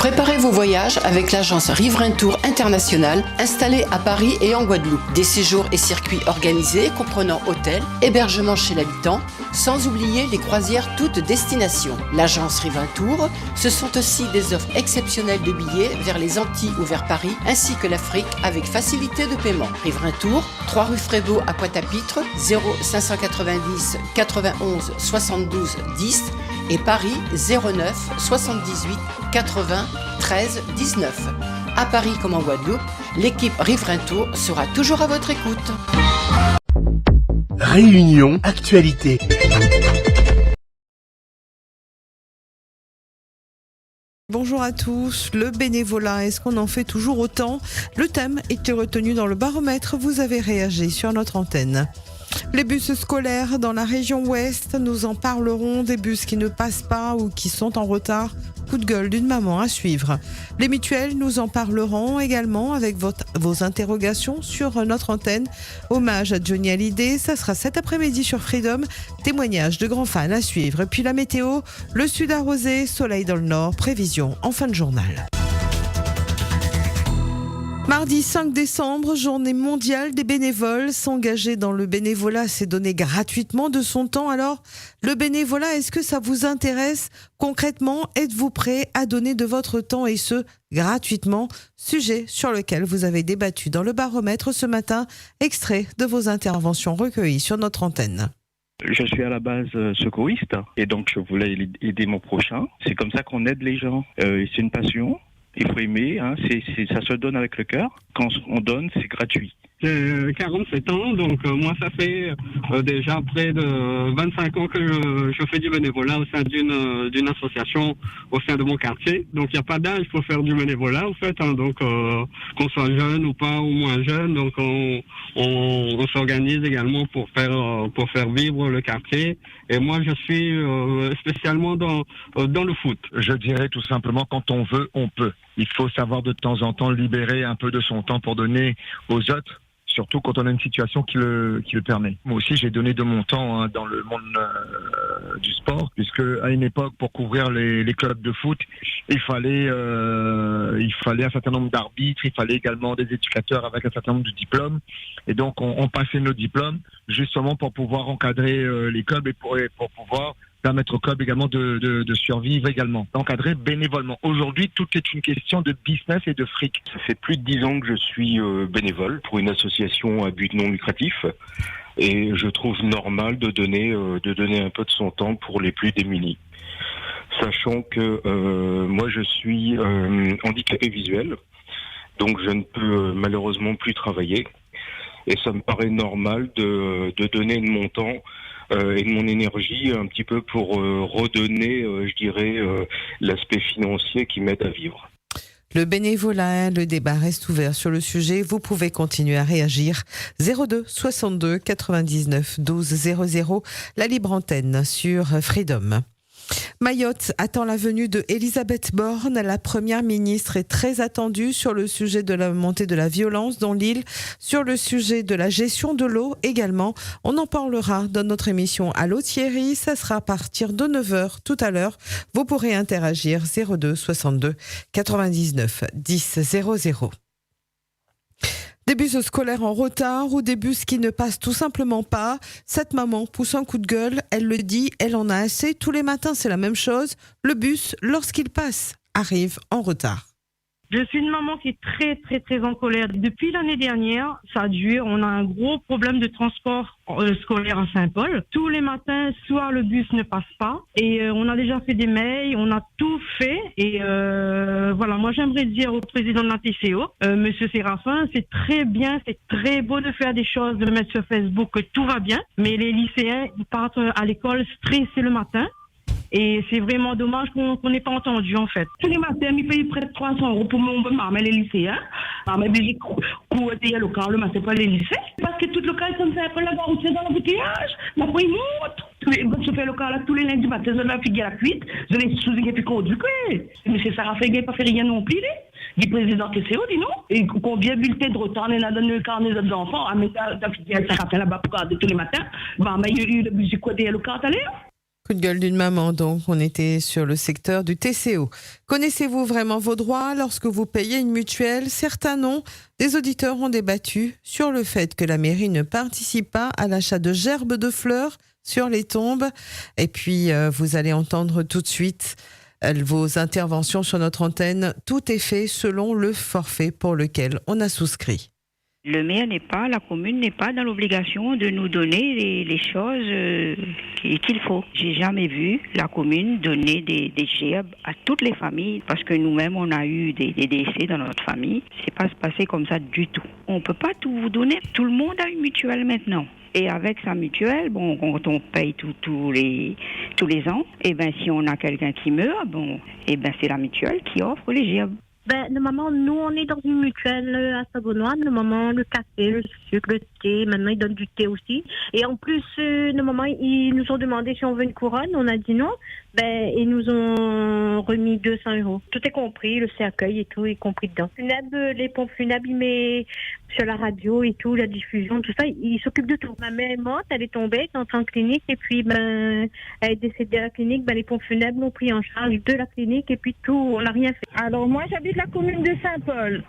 Préparez vos voyages avec l'agence Riverain Tour International installée à Paris et en Guadeloupe. Des séjours et circuits organisés comprenant hôtel, hébergement chez l'habitant, sans oublier les croisières toutes destinations. L'agence Riverain Tour, ce sont aussi des offres exceptionnelles de billets vers les Antilles ou vers Paris, ainsi que l'Afrique avec facilité de paiement. Riverain Tour, 3 rue Frébeau à Pointe-à-Pitre, 0590 91 72 10 et Paris 09 78 80 13 19. À Paris comme en Guadeloupe, l'équipe Riverain Tour sera toujours à votre écoute. Réunion Actualité. Bonjour à tous. Le bénévolat, est-ce qu'on en fait toujours autant ? Le thème était retenu dans le baromètre. Vous avez réagi sur notre antenne. Les bus scolaires dans la région ouest, nous en parlerons. Des bus qui ne passent pas ou qui sont en retard. Coup de gueule d'une maman à suivre. Les mutuelles, nous en parlerons également avec vos interrogations sur notre antenne. Hommage à Johnny Hallyday, ça sera cet après-midi sur Freedom. Témoignages de grands fans à suivre. Et puis la météo, le sud arrosé, soleil dans le nord, prévision en fin de journal. Mardi 5 décembre, journée mondiale des bénévoles. S'engager dans le bénévolat, c'est donner gratuitement de son temps. Alors, le bénévolat, est-ce que ça vous intéresse ? Concrètement, êtes-vous prêt à donner de votre temps et ce, gratuitement ? Sujet sur lequel vous avez débattu dans le baromètre ce matin. Extrait de vos interventions recueillies sur notre antenne. Je suis à la base secouriste et donc je voulais aider mon prochain. C'est comme ça qu'on aide les gens. C'est une passion. Il faut aimer, hein, ça se donne avec le cœur. Quand on donne, c'est gratuit. J'ai 47 ans, donc moi ça fait déjà près de 25 ans que je fais du bénévolat au sein d'une association au sein de mon quartier. Donc il n'y a pas d'âge pour faire du bénévolat en fait, hein, donc qu'on soit jeune ou pas ou moins jeune, donc on s'organise également pour faire vivre le quartier. Et moi je suis spécialement dans le foot. Je dirais tout simplement quand on veut, on peut. Il faut savoir de temps en temps libérer un peu de son temps pour donner aux autres, surtout quand on a une situation qui le permet. Moi aussi, j'ai donné de mon temps dans le monde du sport, puisque à une époque, pour couvrir les clubs de foot, il fallait un certain nombre d'arbitres, il fallait également des éducateurs avec un certain nombre de diplômes. Et donc, on passait nos diplômes justement pour pouvoir encadrer les clubs et pour pouvoir permettre au club également de survivre également, d'encadrer bénévolement. Aujourd'hui, tout est une question de business et de fric. Ça fait plus de 10 ans que je suis bénévole pour une association à but non lucratif et je trouve normal de donner un peu de son temps pour les plus démunis. Sachant que moi je suis handicapé visuel, donc je ne peux malheureusement plus travailler et ça me paraît normal de donner de mon temps et de mon énergie un petit peu pour redonner, je dirais, l'aspect financier qui m'aide à vivre. Le bénévolat, le débat reste ouvert sur le sujet. Vous pouvez continuer à réagir. 02 62 99 12 00, la libre antenne sur Freedom. Mayotte attend la venue de Elisabeth Borne. La première ministre est très attendue sur le sujet de la montée de la violence dans l'île, sur le sujet de la gestion de l'eau également. On en parlera dans notre émission Allô Thierry. Ça sera à partir de 9h tout à l'heure. Vous pourrez interagir 02 62 99 10 00. Des bus scolaires en retard ou des bus qui ne passent tout simplement pas. Cette maman pousse un coup de gueule, elle le dit, elle en a assez. Tous les matins, c'est la même chose. Le bus, lorsqu'il passe, arrive en retard. Je suis une maman qui est très, très, très en colère. Depuis l'année dernière, ça dure. On a un gros problème de transport scolaire à Saint-Paul. Tous les matins, soir, le bus ne passe pas. Et on a déjà fait des mails, on a tout fait. Et voilà, moi j'aimerais dire au président de la TCO, Monsieur Séraphin, c'est très bien, c'est très beau de faire des choses, de le mettre sur Facebook, que tout va bien. Mais les lycéens, ils partent à l'école stressés le matin. Et c'est vraiment dommage qu'on n'ait pas entendu, en fait. Tous les matins, il paye près de 300 € pour mon maman, les lycéens. Maman, j'ai couru le car le matin pour les lycées. Parce que tout le cas, comme ça, après la route, c'est dans l'embouteillage. Ma foi, il monte. Je fais le car là, tous les lundis matin, je la fille à la cuite. Je l'ai sous-égué puis conduit. Mais c'est Sarah Fegay, pas fait rien non plus, du président TCO, dis non. Et combien de bulletins de retard, on a donné le carnet des enfants, à mettre ta fille à Sarah là-bas pour garder tous les matins. Maman, il y a eu le musique côté le car à l'air. Coup de gueule d'une maman, donc on était sur le secteur du TCO. Connaissez-vous vraiment vos droits lorsque vous payez une mutuelle? Certains non. Des auditeurs ont débattu sur le fait que la mairie ne participe pas à l'achat de gerbes de fleurs sur les tombes. Et puis, vous allez entendre tout de suite vos interventions sur notre antenne. Tout est fait selon le forfait pour lequel on a souscrit. Le maire la commune n'est pas dans l'obligation de nous donner les choses qu'il faut. J'ai jamais vu la commune donner des gerbes à toutes les familles parce que nous-mêmes on a eu des décès dans notre famille. C'est pas se passer comme ça du tout. On peut pas tout vous donner. Tout le monde a une mutuelle maintenant. Et avec sa mutuelle, bon, quand on paye tous les ans, et ben si on a quelqu'un qui meurt, bon, et ben c'est la mutuelle qui offre les gerbes. Normalement, nous, on est dans une mutuelle à Savonnois. Normalement, le café, le sucre, le thé. Maintenant, ils donnent du thé aussi. Et en plus, normalement, ils nous ont demandé si on veut une couronne. On a dit non. Ils nous ont remis 200 €. Tout est compris, le cercueil et tout est compris dedans. Les pompes funèbres, ils mettent sur la radio et tout, la diffusion, tout ça. Ils s'occupent de tout. Ma mère est morte, elle est tombée, elle est en clinique. Et puis, elle est décédée à la clinique. Les pompes funèbres l'ont pris en charge de la clinique. Et puis, tout, on n'a rien fait. Alors, moi, j'habite la commune de Saint-Paul.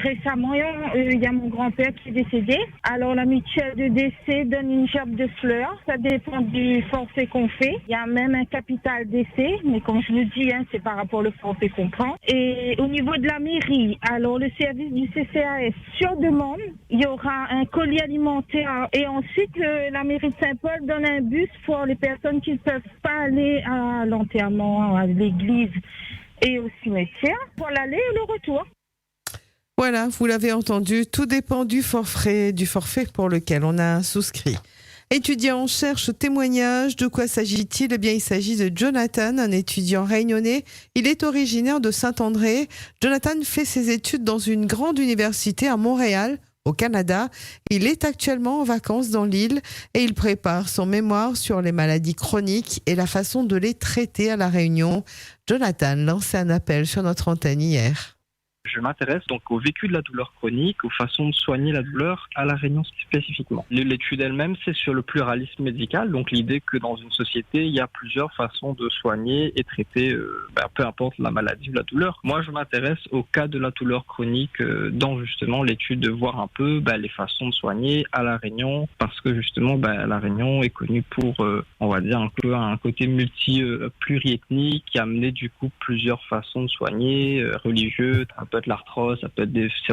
Récemment, il y a mon grand-père qui est décédé. Alors, la mutuelle de décès donne une gerbe de fleurs. Ça dépend du forfait qu'on fait. Il y a même un capital décès, mais comme je le dis, c'est par rapport au forfait qu'on prend. Et au niveau de la mairie, alors le service du CCAS, sur demande, il y aura un colis alimentaire. Et ensuite, la mairie de Saint-Paul donne un bus pour les personnes qui ne peuvent pas aller à l'enterrement, à l'église et au cimetière pour l'aller et le retour. Voilà, vous l'avez entendu, tout dépend du forfait pour lequel on a souscrit. Étudiant cherche témoignage. De quoi s'agit-il? Eh bien, il s'agit de Jonathan, un étudiant réunionnais. Il est originaire de Saint-André. Jonathan fait ses études dans une grande université à Montréal, au Canada. Il est actuellement en vacances dans l'île et il prépare son mémoire sur les maladies chroniques et la façon de les traiter à La Réunion. Jonathan lançait un appel sur notre antenne hier. Je m'intéresse donc au vécu de la douleur chronique, aux façons de soigner la douleur à La Réunion spécifiquement. L'étude elle-même, c'est sur le pluralisme médical, donc l'idée que dans une société, il y a plusieurs façons de soigner et traiter, peu importe la maladie ou la douleur. Moi, je m'intéresse au cas de la douleur chronique dans justement l'étude de voir un peu les façons de soigner à La Réunion, parce que justement, La Réunion est connue pour, on va dire, un peu un côté pluriethnique qui a amené du coup plusieurs façons de soigner, religieux, un peu de l'arthrose, ça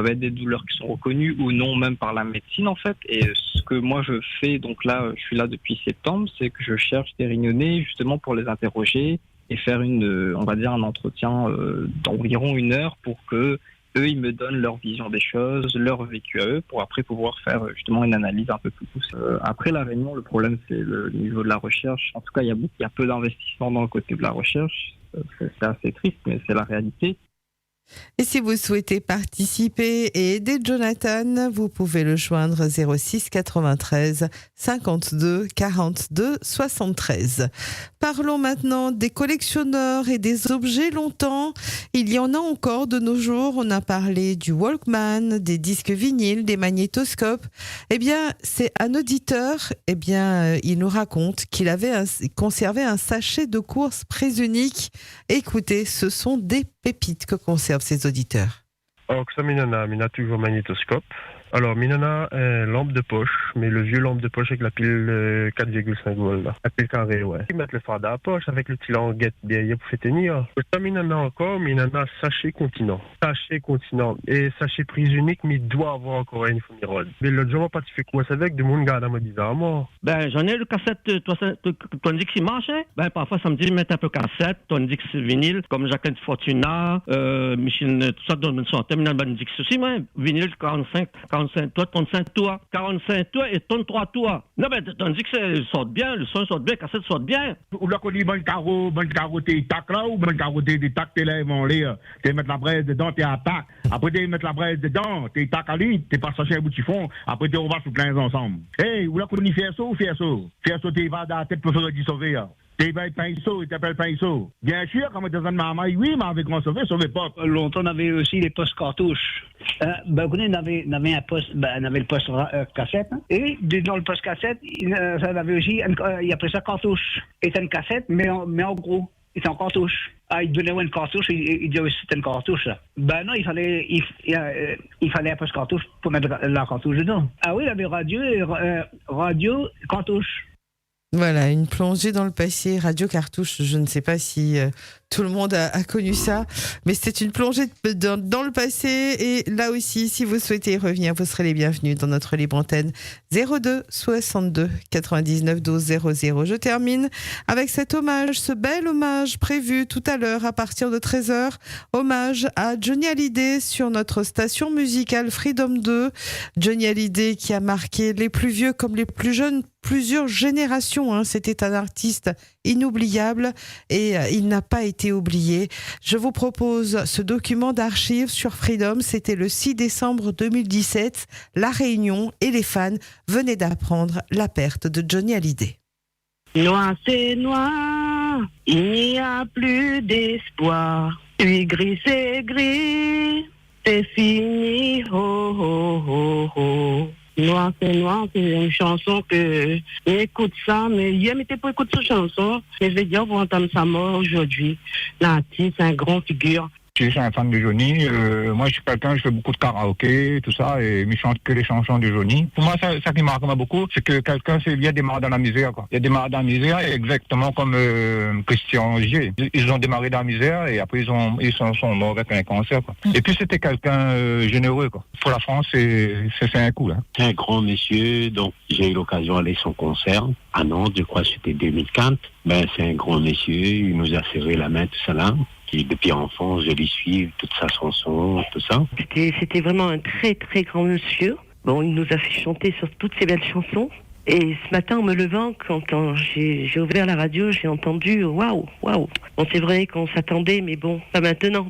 va être des douleurs qui sont reconnues ou non, même par la médecine en fait. Et ce que moi je fais, donc là, je suis là depuis septembre, c'est que je cherche des Réunionnais justement pour les interroger et faire un entretien d'environ 1 heure pour que eux, ils me donnent leur vision des choses, leur vécu à eux, pour après pouvoir faire justement une analyse un peu plus poussée. Après La Réunion, le problème c'est le niveau de la recherche. En tout cas, il y a peu d'investissement dans le côté de la recherche. C'est assez triste, mais c'est la réalité. Et si vous souhaitez participer et aider Jonathan, vous pouvez le joindre 06 93 52 42 73. Parlons maintenant des collectionneurs et des objets longtemps. Il y en a encore de nos jours. On a parlé du Walkman, des disques vinyles, des magnétoscopes. Eh bien, c'est un auditeur. Eh bien, il nous raconte qu'il avait conservé un sachet de course prise unique. Écoutez, ce sont des pépites que conservent ces auditeurs. Alors, ça, Minana toujours magnétoscope. Alors, Minana, lampe de poche, mais le vieux lampe de poche avec la pile 4,5 volts, là. La pile carrée, ouais. Ils mettent le phare dans la poche avec le petit languette derrière pour faire tenir. Ça, Minana encore, Minana sachet continent. Sachet continent. Et sachet prise unique, mais il doit avoir encore une fumirole. Mais l'autre jour, pas tu fais quoi ça avec? De monde garde à moi bizarrement. J'en ai le cassette, ton dit que c'est marche, hein? Parfois, ça me dit mettre un peu cassette, ton dit que c'est vinyle, comme Jacqueline Fortuna, Michel, tout ça, donne une centaine, Minana, dit que ceci, moi, vinyle 45 toits, 35 toits, 45 toits et 33 toits. Non, tandis que ça sort bien, le son sort bien, la cassette sort bien. Ou là, qu'on dit, bon carreau, t'es tac là, ou bon carreau, t'es tac, t'es là, ils vont lire. T'es mettre la braise dedans, t'es à tac. Après, t'es mettre la braise dedans, t'es tac à lui, t'es pas chercher un bout de chiffon. Après, t'es on va sous 15 ensemble. Hey, ou là, qu'on dit, faire ça ou faire ça? Faire ça, t'es va dans la tête pour faire du sauver. T'es pinceau, il t'appelle pinceau. Bien sûr, quand on est dans un maman, oui, mais avec on sauver pas. Longtemps, on avait aussi les postes cartouches. Écoutez, on avait un poste, on avait le poste cassette, hein, et dans le poste cassette, ça avait aussi, il appelait ça cartouche. C'était une cassette, mais en gros, c'était en cartouche. Ah, il donnait une cartouche, il disait aussi c'était une cartouche. Ben non, il fallait un poste cartouche pour mettre la cartouche dedans. Ah oui, il avait radio, cartouche. Voilà, une plongée dans le passé, radio cartouche. Je ne sais pas si tout le monde a connu ça, mais c'était une plongée dans le passé. Et là aussi, si vous souhaitez y revenir, vous serez les bienvenus dans notre libre antenne 02 62 99 12 00. Je termine avec cet hommage, ce bel hommage prévu tout à l'heure à partir de 13h. Hommage à Johnny Hallyday sur notre station musicale Freedom 2. Johnny Hallyday qui a marqué les plus vieux comme les plus jeunes, plusieurs générations. C'était un artiste inoubliable et il n'a pas été oublié. Je vous propose ce document d'archives sur Freedom. C'était le 6 décembre 2017. La Réunion et les fans venaient d'apprendre la perte de Johnny Hallyday. Noir, c'est noir, il n'y a plus d'espoir. Puis gris, c'est gris, c'est fini, oh, oh, oh, oh. Noir, c'est une chanson que j'écoute ça, mais hier, mais t'es pas écouter cette chanson. Et je vais dire, vous entendez sa mort aujourd'hui. L'artiste, c'est un grand figure. Je suis un fan de Johnny. Moi, je suis quelqu'un, je fais beaucoup de karaoké, tout ça, et je chante que les chansons de Johnny. Pour moi, ça qui marque beaucoup, c'est que quelqu'un s'est bien démarré dans la misère, quoi. Il a démarré dans la misère, exactement comme Christian Gier. Ils ont démarré dans la misère et après ils sont morts avec un cancer, quoi. Et puis c'était quelqu'un généreux, quoi. Pour la France, c'est un coup, là. C'est un grand monsieur, donc j'ai eu l'occasion d'aller à son concert à Nantes, je crois que c'était 2004. C'est un grand monsieur, il nous a serré la main, tout ça là. Et depuis enfance, je l'ai suivi, toute sa chanson, tout ça. C'était vraiment un très très grand monsieur. Bon, il nous a fait chanter sur toutes ces belles chansons. Et ce matin, en me levant, quand j'ai ouvert la radio, j'ai entendu waouh. Bon, c'est vrai qu'on s'attendait, mais bon, pas maintenant.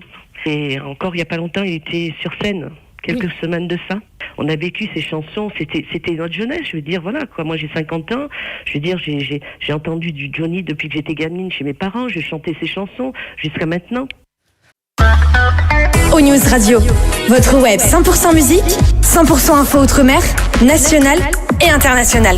Et encore il n'y a pas longtemps, il était sur scène. Quelques semaines de ça. On a vécu ces chansons, c'était notre jeunesse, je veux dire, voilà, quoi. Moi, j'ai 50 ans, je veux dire, j'ai entendu du Johnny depuis que j'étais gamine chez mes parents, je chantais ces chansons jusqu'à maintenant. O-News Radio, votre web 100% musique, 100% info outre-mer, nationale et internationale.